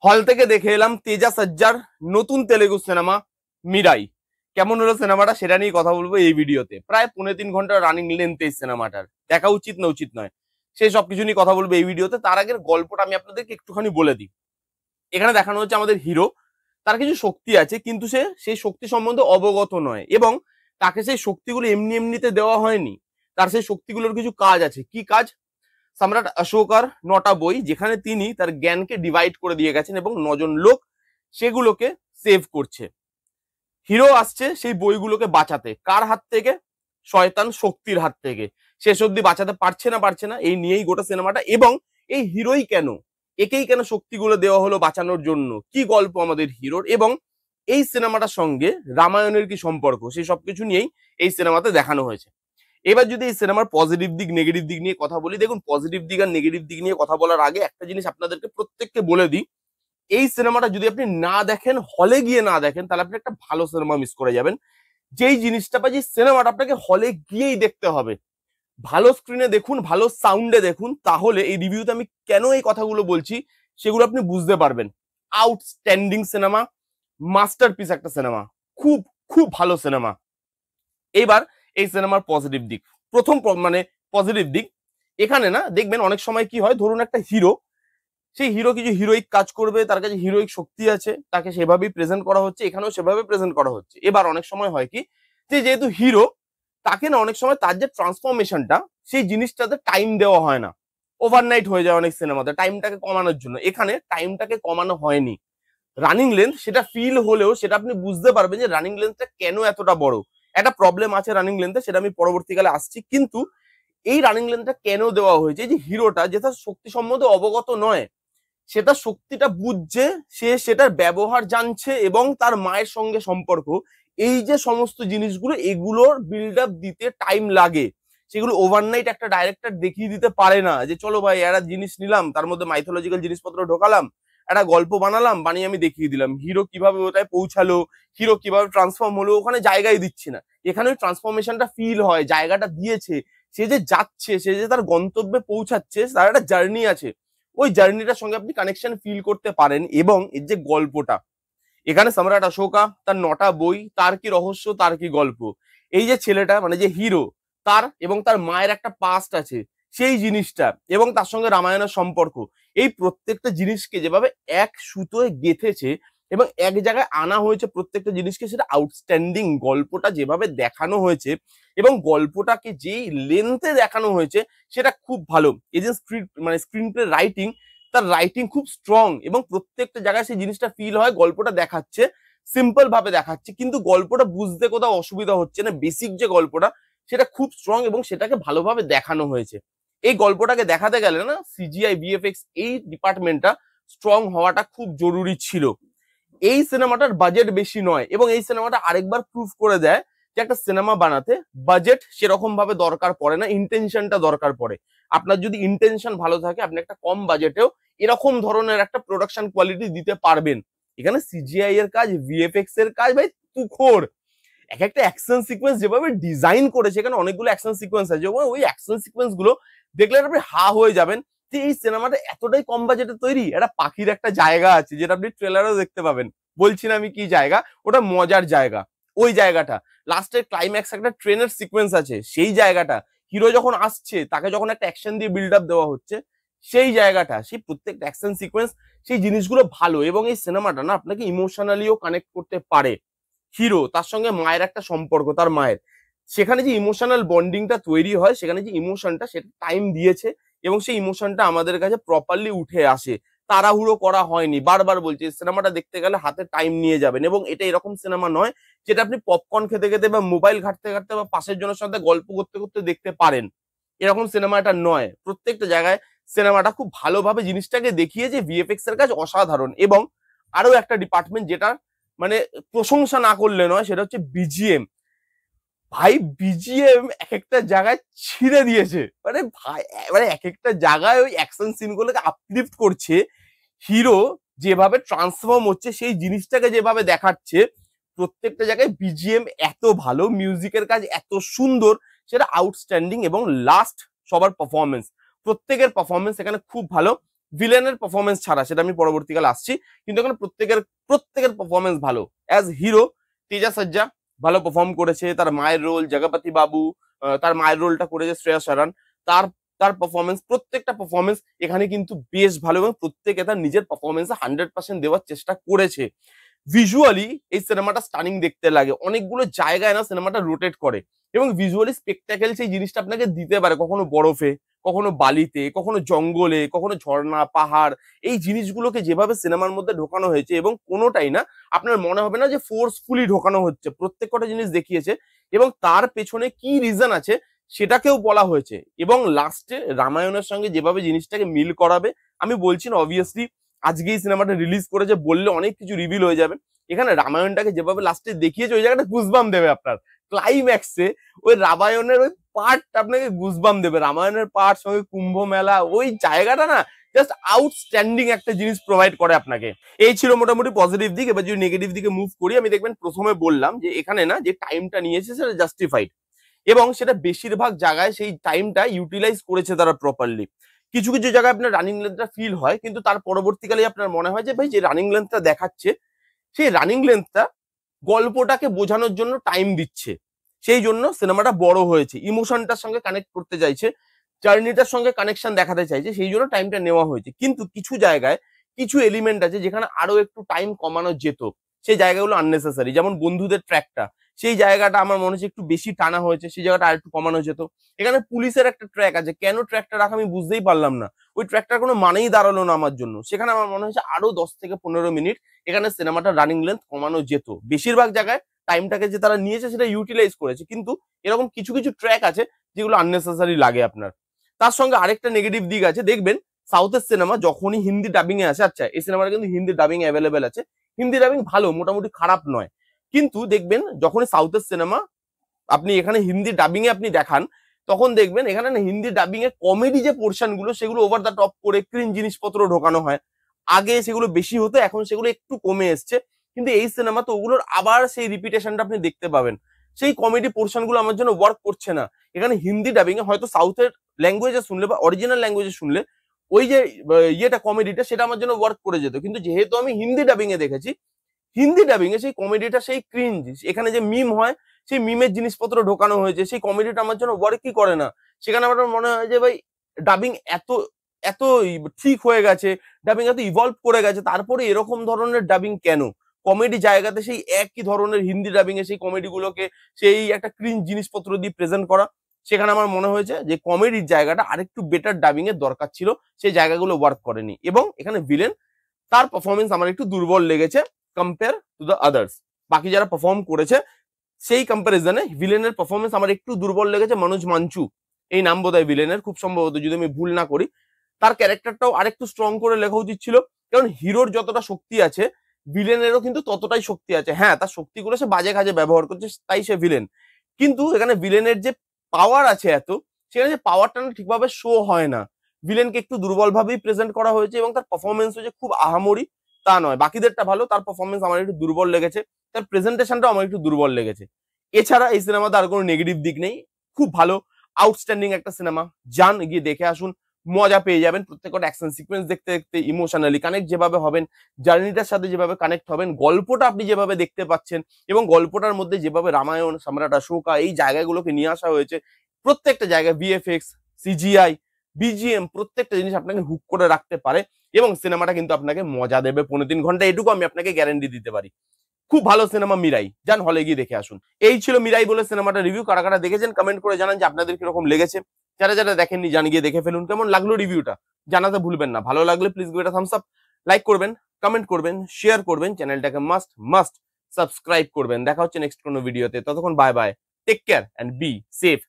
হল থেকে দেখে এলাম তেজা সজ্জার নতুন তেলেগু সিনেমা মিরাই। কেমন হলো সিনেমাটা সেটা নিয়ে কথা বলবো এই ভিডিওতে। প্রায় 3.5 ঘন্টা রানিং লেন্থ এই সিনেমাটার, দেখা উচিত না উচিত নয় সেই সবকিছু নিয়ে কথা বলবো এই ভিডিওতে। তার আগের গল্পটা আমি আপনাদেরকে একটুখানি বলে দিই। এখানে দেখানো হচ্ছে আমাদের হিরো, তার কিছু শক্তি আছে কিন্তু সে সেই শক্তি সম্বন্ধে অবগত নয় এবং তাকে সেই শক্তিগুলো এমনি এমনিতে দেওয়া হয়নি। তার সেই শক্তিগুলোর কিছু কাজ আছে। কি কাজ? সম্রাট অশোকার 9টা বই, যেখানে তিনি তার জ্ঞানকে ডিভাইড করে দিয়ে গেছেন এবং 9জন লোক সেগুলোকে সেভ করছে। হিরো আসছে সেই বইগুলোকে বাঁচাতে। কার হাত থেকে? শয়তান শক্তির হাত থেকে। শেষ অব্দি বাঁচাতে পারছে না, এই নিয়েই গোটা সিনেমাটা। এবং এই হিরোই কেন, একেই কেন শক্তিগুলো দেওয়া হলো বাঁচানোর জন্য, কি গল্প আমাদের হিরোর, এবং এই সিনেমাটার সঙ্গে রামায়ণের কি সম্পর্ক, সেই সবকিছু নিয়েই এই সিনেমাতে দেখানো হয়েছে। এবার যদি এই সিনেমার পজিটিভ দিক নেগেটিভ দিক নিয়ে কথা বলি, দেখুন পজিটিভ দিক আর নেগেটিভ দিক নিয়ে কথা বলার আগে একটা জিনিস আপনাদেরকে প্রত্যেককে বলে দিই। এই সিনেমাটা যদি আপনি না দেখেন, হলে গিয়ে না দেখেন, তাহলে আপনি একটা ভালো সিনেমা মিস করে যাবেন। যেই জিনিসটা বা যে সিনেমাটা আপনাকে হলে গিয়েই দেখতে হবে, ভালো স্ক্রিনে দেখুন, ভালো সাউন্ডে দেখুন, তাহলে এই রিভিউতে আমি কেন এই কথাগুলো বলছি সেগুলো আপনি বুঝতে পারবেন। আউটস্ট্যান্ডিং সিনেমা, মাস্টারপিস একটা সিনেমা, খুব খুব ভালো সিনেমা। এইবার এই সিনেমার পজিটিভ দিক, প্রথম মানে পজিটিভ দিক, এখানে না দেখবেন অনেক সময় কি হয়, ধরুন একটা হিরো, সেই হিরো কিছু হিরোইক কাজ করবে, তার কাছে হিরোইক শক্তি আছে, তাকে সেভাবেই প্রেজেন্ট করা হচ্ছে, এখানেও সেভাবে প্রেজেন্ট করা হচ্ছে। এবার অনেক সময় হয় কি, যে যেহেতু হিরো, তাকে না অনেক সময় তার যে ট্রান্সফরমেশনটা, সেই জিনিসটাতে টাইম দেওয়া হয় না, ওভারনাইট হয়ে যায় অনেক সিনেমাতে টাইমটাকে কমানোর জন্য। এখানে টাইমটাকে কমানো হয়নি, রানিং লেন্থ সেটা ফিল হলেও সেটা আপনি বুঝতে পারবেন যে রানিং লেন্থটা কেন এতটা বড়। একটা প্রবলেম আছে রানিং লেন্থে, সেটা আমি পরবর্তীকালে আসছি। কিন্তু এই রানিং লেন্থটা কেন দেওয়া হয়েছে, যে হিরোটা যেটা শক্তি সম্বন্ধে অবগত নয়, সেটা শক্তিটা বুঝছে, সে সেটার ব্যবহার জানছে এবং তার মায়ের সঙ্গে সম্পর্ক, এই যে সমস্ত জিনিসগুলো, এগুলোর বিল্ড আপ দিতে টাইম লাগে। সেগুলো ওভারনাইট একটা ডাইরেক্টর দেখিয়ে দিতে পারে না, যে চলো ভাই একটা জিনিস নিলাম, তার মধ্যে মাইথোলজিক্যাল জিনিসপত্র ঢোকালাম, একটা গল্প বানালাম, বানিয়ে আমি দেখিয়ে দিলাম। হিরো কিভাবে ওটায় পৌঁছালো, হিরো কিভাবে ট্রান্সফর্ম হলো, ওখানে জায়গায় দিচ্ছি না। এখানে ওই ট্রান্সফরমেশনটা ফিল হয়, জায়গাটা দিয়েছে, সে যে যাচ্ছে, সে যে তার গন্তব্যে পৌঁছাচ্ছে, তার একটা জার্নি আছে, ওই জার্নিটার সঙ্গে আপনি কানেকশন ফিল করতে পারেন। এবং এর যে গল্পটা, এখানে সম্রাট অশোকা, তার 9টা বই, তার কি রহস্য, তার কি গল্প, এই যে ছেলেটা মানে যে হিরো, তার এবং তার মায়ের একটা পাস্ট আছে, সেই জিনিসটা, এবং তার সঙ্গে রামায়ণের সম্পর্ক, এই প্রত্যেকটা জিনিসকে যেভাবে এক সুতোয় গেঁথেছে এবং এক জায়গায় আনা হয়েছে প্রত্যেকটা জিনিসকে, সেটা আউটস্ট্যান্ডিং। গল্পটা যেভাবে দেখানো হয়েছে এবং গল্পটাকে যেই লেন্থে দেখানো হয়েছে, সেটা খুব ভালো। এই যে স্ক্রিন প্লে রাইটিং, তার রাইটিং খুব স্ট্রং এবং প্রত্যেকটা জায়গায় সেই জিনিসটা ফিল হয়। গল্পটা দেখাচ্ছে, সিম্পল ভাবে দেখাচ্ছে, কিন্তু গল্পটা বুঝতে কোথাও অসুবিধা হচ্ছে না। বেসিক যে গল্পটা, সেটা খুব স্ট্রং এবং সেটাকে ভালোভাবে দেখানো হয়েছে। এই গল্পটাকে দেখাতে গেলে না, সিজিআই ভিএফএক্স এই ডিপার্টমেন্টটা স্ট্রং হওয়াটা খুব জরুরি ছিল। এই সিনেমাটার বাজেট বেশি নয় এবং এই সিনেমাটা আরেকবার প্রুফ করে দেয় যে একটা সিনেমা বানাতে বাজেট সেরকম ভাবে দরকার পড়ে না, ইন্টেনশনটা দরকার পড়ে। আপনার যদি ইন্টেনশন ভালো থাকে, আপনি একটা কম বাজেটেও এরকম ধরনের একটা প্রোডাকশন কোয়ালিটি দিতে পারবেন। এখানে সিজিআই এর কাজ, ভিএফএক্স এর কাজ ভাই তুখোর। এক একটা অ্যাকশন সিকোয়েন্স যেভাবে ডিজাইন করেছে, এখানে অনেকগুলো অ্যাকশন সিকোয়েন্স আছে, ওই অ্যাকশন সিকোয়েন্স গুলো দেখলে আপনি হা হয়ে যাবেন যে এই সিনেমাটা এতটাই কম বাজেটে তৈরি। একটা পাখির একটা জায়গা আছে, যেটা আপনি ট্রেলারেও দেখতে পাবেন, বলছি না আমি কি জায়গা, ওটা মজার জায়গা। ওই জায়গাটা লাস্টের ক্লাইম্যাক্স একটা ট্রেনের সিকোয়েন্স আছে, সেই জায়গাটা হিরো যখন আসছে, তাকে যখন একটা অ্যাকশন দিয়ে বিল্ড আপ দেওয়া হচ্ছে, সেই জায়গাটা, সেই প্রত্যেকটা অ্যাকশন সিকোয়েন্স, সেই জিনিসগুলো ভালো। এবং এই সিনেমাটা না আপনাকে ইমোশনালিও কানেক্ট করতে পারে। হিরো, তার সঙ্গে মায়ের একটা সম্পর্ক, তার মায়ের, সেখানে যে ইমোশনাল বন্ডিংটা তৈরি হয়, সেখানে যে ইমোশনটা, সেটা টাইম দিয়েছে এবং সেই ইমোশনটা আমাদের কাছে প্রপারলি উঠে আসে। তাড়াহুড়ো করা হয়নি। বারবার বলছি, সিনেমাটা দেখতে গেলে হাতে টাইম নিয়ে যাবেন। এবং এটা এরকম সিনেমা নয় যেটা আপনি পপকর্ন খেতে খেতে বা মোবাইল ঘাটতে ঘাটতে বা পাশের জনের সাথে গল্প করতে করতে দেখতে পারেন, এরকম সিনেমা এটা নয়। প্রত্যেকটা জায়গায় সিনেমাটা খুব ভালোভাবে জিনিসটাকে দেখিয়েছে। ভিএফএক্স এর কাজ অসাধারণ। এবং আরো একটা ডিপার্টমেন্ট যেটা মানে প্রশংসা না করলে নয়, সেটা হচ্ছে বিজিএম। ভাই বিজিএম এক একটা জায়গায় ছিঁড়ে দিয়েছে, মানে ভাই, মানে এক একটা জায়গায় ওই অ্যাকশন সিন গুলোকে আপলিফট করছে। হিরো যেভাবে ট্রান্সফর্ম হচ্ছে, সেই জিনিসটাকে যেভাবে দেখাচ্ছে, প্রত্যেকটা জায়গায় বিজিএম এত ভালো, মিউজিকের কাজ এত সুন্দর, সেটা আউটস্ট্যান্ডিং। এবং লাস্ট সবার পারফরমেন্স, প্রত্যেকের পারফরমেন্স এখানে খুব ভালো। ভিলেনের পারফরমেন্স ছাড়া, সেটা আমি পরবর্তীকালে আসছি, কিন্তু এখানে প্রত্যেকের পারফরমেন্স ভালো। অ্যাজ হিরো তেজা সজ্জা ভালো পারফর্ম করেছে, তার মায়ের রোল জগপতি বাবু, তার মায়ের রোলটা করেছে শ্রেয়া শরণ, তার তার পারফরমেন্স, প্রত্যেকটা পারফরমেন্স এখানে কিন্তু বেশ ভালো এবং প্রত্যেকে তার নিজের পারফরমেন্স 100% দেওয়ার চেষ্টা করেছে। ভিজুয়ালি এই সিনেমাটা স্টানিং দেখতে লাগে, অনেকগুলো জায়গায় না সিনেমাটা রোটেট করে এবং ভিজুয়ালি স্পেকটাকেল সেই জিনিসটা আপনাকে দিতে পারে, কখনো বরফে, কখনো বালিতে, কখনো জঙ্গলে, কখনো ঝর্ণা পাহাড়, এই জিনিসগুলোকে যেভাবে সিনেমার মধ্যে ঢোকানো হয়েছে এবং কোনোটাই না আপনার মনে হবে না যে ফোর্সফুলি ঢোকানো হচ্ছে, প্রত্যেক কটা জিনিস দেখিয়েছে এবং তার পেছনে কি রিজন আছে সেটাকেও বলা হয়েছে। এবং লাস্টে রামায়ণের সঙ্গে যেভাবে জিনিসটাকে মিল করাবে, আমি বলছি না অবভিয়াসলি আজকে এই সিনেমাটা রিলিজ করেছে বললে অনেক কিছু রিভিল হয়ে যাবে, এখানে রামায়ণটাকে যেভাবে লাস্টে দেখিয়েছে ওই জায়গাটা গুজবাম দেবে আপনার। ক্লাইম্যাক্সে ওই রামায়ণের ওই পার্টটা আপনাকে গুজবাম দেবে, রামায়ণের পার্ট সঙ্গে কুম্ভ মেলা, ওই জায়গাটা না জাস্ট আউটস্ট্যান্ডিং একটা জিনিস প্রোভাইড করে আপনাকে। এই ছিল মোটামুটি পজিটিভ দিক। এবার যদি নেগেটিভ দিকে মুভ করি, আমি দেখবেন প্রথমে বললাম যে এখানে না যে টাইমটা নিয়েছে সেটা জাস্টিফাইড এবং সেটা বেশিরভাগ জায়গায় সেই টাইমটা ইউটিলাইজ করেছে তারা প্রপারলি। কিছু কিছু জায়গায় আপনার রানিং লেন্থটা ফিল হয়, কিন্তু তার পরবর্তীকালে আপনার মনে হয় যে ভাই যে রানিং লেন্থটা দেখাচ্ছে সেই রানিং লেন্থটা গল্পটাকে বোঝানোর জন্য টাইম দিচ্ছে, সেই জন্য সিনেমাটা বড় হয়েছে, ইমোশনটার সঙ্গে কানেক্ট করতে চাইছে, জার্নিটার সঙ্গে কানেকশন দেখাতে চাইছে, সেই জন্য টাইমটা নেওয়া হয়েছে। কিন্তু কিছু জায়গায় কিছু এলিমেন্ট আছে যেখানে আরো একটু টাইম কমানো যেত, সেই জায়গাগুলো আননেসেসারি। যেমন বন্ধুদের ট্র্যাকটা, সেই জায়গাটা আমার মনে হচ্ছে একটু বেশি টানা হয়েছে, সেই জায়গাটা আর একটু কমানো যেত। এখানে পুলিশের একটা ট্র্যাক আছে, কেন ট্র্যাকটা রাখা আমি বুঝতেই পারলাম না, ওই ট্র্যাকটার কোনো মানেই দাঁড়ালো না আমার জন্য। সেখানে আমার মনে হয়েছে আরো 10 থেকে 15 মিনিট এখানে সিনেমাটা রানিং লেন্থ কমানো যেত। বেশিরভাগ জায়গায় টাইমটাকে যে তারা নিয়েছে সেটা ইউটিলাইজ করেছে, কিন্তু এরকম কিছু কিছু ট্র্যাক আছে যেগুলো আননেসেসারি লাগে আপনার। তার সঙ্গে আরেকটা নেগেটিভ দিক আছে, দেখবেন সাউথের সিনেমা যখনই হিন্দি ডাবিং এ আসে, আচ্ছা এই সিনেমাটা কিন্তু হিন্দি ডাবিং অ্যাভেলেবেল আছে, হিন্দি ডাবিং ভালো, মোটামুটি খারাপ নয়, কিন্তু দেখবেন যখনই সাউথের সিনেমা আপনি এখানে হিন্দি ডাবিং এ আপনি দেখান, তখন দেখবেন এখানে না হিন্দি ডাবিং এ কমেডি যে পোর্শন গুলো সেগুলো ওভার দ্য টপ করে ক্রিন জিনিসপত্র ঢোকানো হয়। আগে সেগুলো বেশি হতো, এখন সেগুলো একটু কমে এসছে, কিন্তু এই সিনেমা তো ওগুলোর আবার সেই রিপিটেশনটা আপনি দেখতে পাবেন। সেই কমেডি পোর্শন গুলো আমার জন্য ওয়ার্ক করছে না এখানে হিন্দি ডাবিং এ। হয়তো সাউথের ল্যাঙ্গুয়েজে শুনলে বা অরিজিনাল ল্যাঙ্গুয়েজে শুনলে ওই যে ইয়েটা কমেডিটা সেটা আমার জন্য ওয়ার্ক করে যেত, কিন্তু যেহেতু আমি হিন্দি ডাবিং এ দেখেছি, হিন্দি ডাবিং এ সেই কমেডিটা, সেই ক্রিঞ্জ, এখানে যে মিম হয় সেই মিমের জিনিসপত্র ঢোকানো হয়েছে, সেই কমেডিটা আমার জন্য ওয়ার্কই করে না। সেখানে আমার মনে হয় যে ভাই ডাবিং এত এত ঠিক হয়ে গেছে, ডাবিং এত ইভলভ করে গেছে, তারপরে এরকম ধরনের ডাবিং কেন? কমেডি জায়গাতে সেই একই ধরনের হিন্দি ডাবিং এ সেই কমেডি গুলোকে সেই একটা ক্রিঞ্জ জিনিসপত্র দিয়ে প্রেজেন্ট করা, সেখানে আমার মনে হয়েছে যে কমেডির জায়গাটা আরেকটু বেটার ডাবিং এর দরকার ছিল, সেই জায়গাগুলো ওয়ার্ক করেনি। এবং এখানে ভিলেন, তার পারফরমেন্স আমার একটু দুর্বল লেগেছে কম্পেয়ার টু দ্য আদার্স। বাকি যারা পারফর্ম করেছে সেই কম্পারিজনে ভিলেনের পারফরমেন্স আমার একটু দুর্বল লেগেছে। মনোজ মাঞ্চু এই নাম বোধহয় ভিলেনের, খুব সম্ভবত যদি আমি ভুল না করি। তার ক্যারেক্টারটাও আরেকটু স্ট্রং করে লেখা উচিত ছিল, কারণ হিরোর যতটা শক্তি আছে ভিলেনেরও কিন্তু ততটাই শক্তি আছে। হ্যাঁ, তার শক্তিগুলো সে বাজে কাজে ব্যবহার করছে, তাই সে ভিলেন, কিন্তু এখানে ভিলেনের যে পাওয়ার আছে এত, সেখানে যে পাওয়ারটা না ঠিকভাবে শো হয় না। ভিলেনকে একটু দুর্বল ভাবেই প্রেজেন্ট করা হয়েছে এবং তার পারফরমেন্স হচ্ছে খুব আহামরি তা নয়, বাকিদেরটা ভালো, তার পারফরমেন্স আমার একটু দুর্বল লেগেছে, তার প্রেজেন্টেশনটাও আমার একটু দুর্বল লেগেছে। এছাড়া এই সিনেমাতে আর কোনো নেগেটিভ দিক নেই, খুব ভালো আউটস্ট্যান্ডিং একটা সিনেমা, যান গিয়ে দেখে আসুন, মজা পেয়ে যাবেন। প্রত্যেকটা অ্যাকশন সিকোয়েন্স দেখতে দেখতে ইমোশনালি কানেক্ট যেভাবে হবেন, জার্নিটার সাথে যেভাবে কানেক্ট হবেন, গল্পটা আপনি যেভাবে দেখতে পাচ্ছেন এবং গল্পটার মধ্যে যেভাবে রামায়ণ, সম্রাট অশোকা এই জায়গাগুলোকে নিয়ে আসা হয়েছে, প্রত্যেকটা জায়গায় ভিএফএক্স, সিজিআই, বিজিএম, প্রত্যেকটা জিনিস আপনাকে হুক করে রাখতে পারে এবং সিনেমাটা কিন্তু আপনাকে মজা দেবে 3.5 ঘন্টা, এটুকু আমি আপনাকে গ্যারান্টি দিতে পারি। খুব ভালো সিনেমা মিরাই, যান হলে গিয়ে দেখে আসুন। এই ছিল মিরাই বলে সিনেমাটা রিভিউ। কারা কারা দেখেছেন কমেন্ট করে জানান যে আপনাদের কিরকম লেগেছে। যারা যারা দেখেননি জান গিয়ে দেখে ফেলুন। কেমন লাগলো রিভিউটা জানাতে ভুলবেন না। ভালো লাগলে please give it a Thums up, like করবেন, কমেন্ট করবেন, শেয়ার করবেন, চ্যানেলটাকে মাস্ট মাস্ট সাবস্ক্রাইব করবেন। দেখা হচ্ছে নেক্সট কোনো ভিডিওতে, ততক্ষণ bye bye, take care and be safe.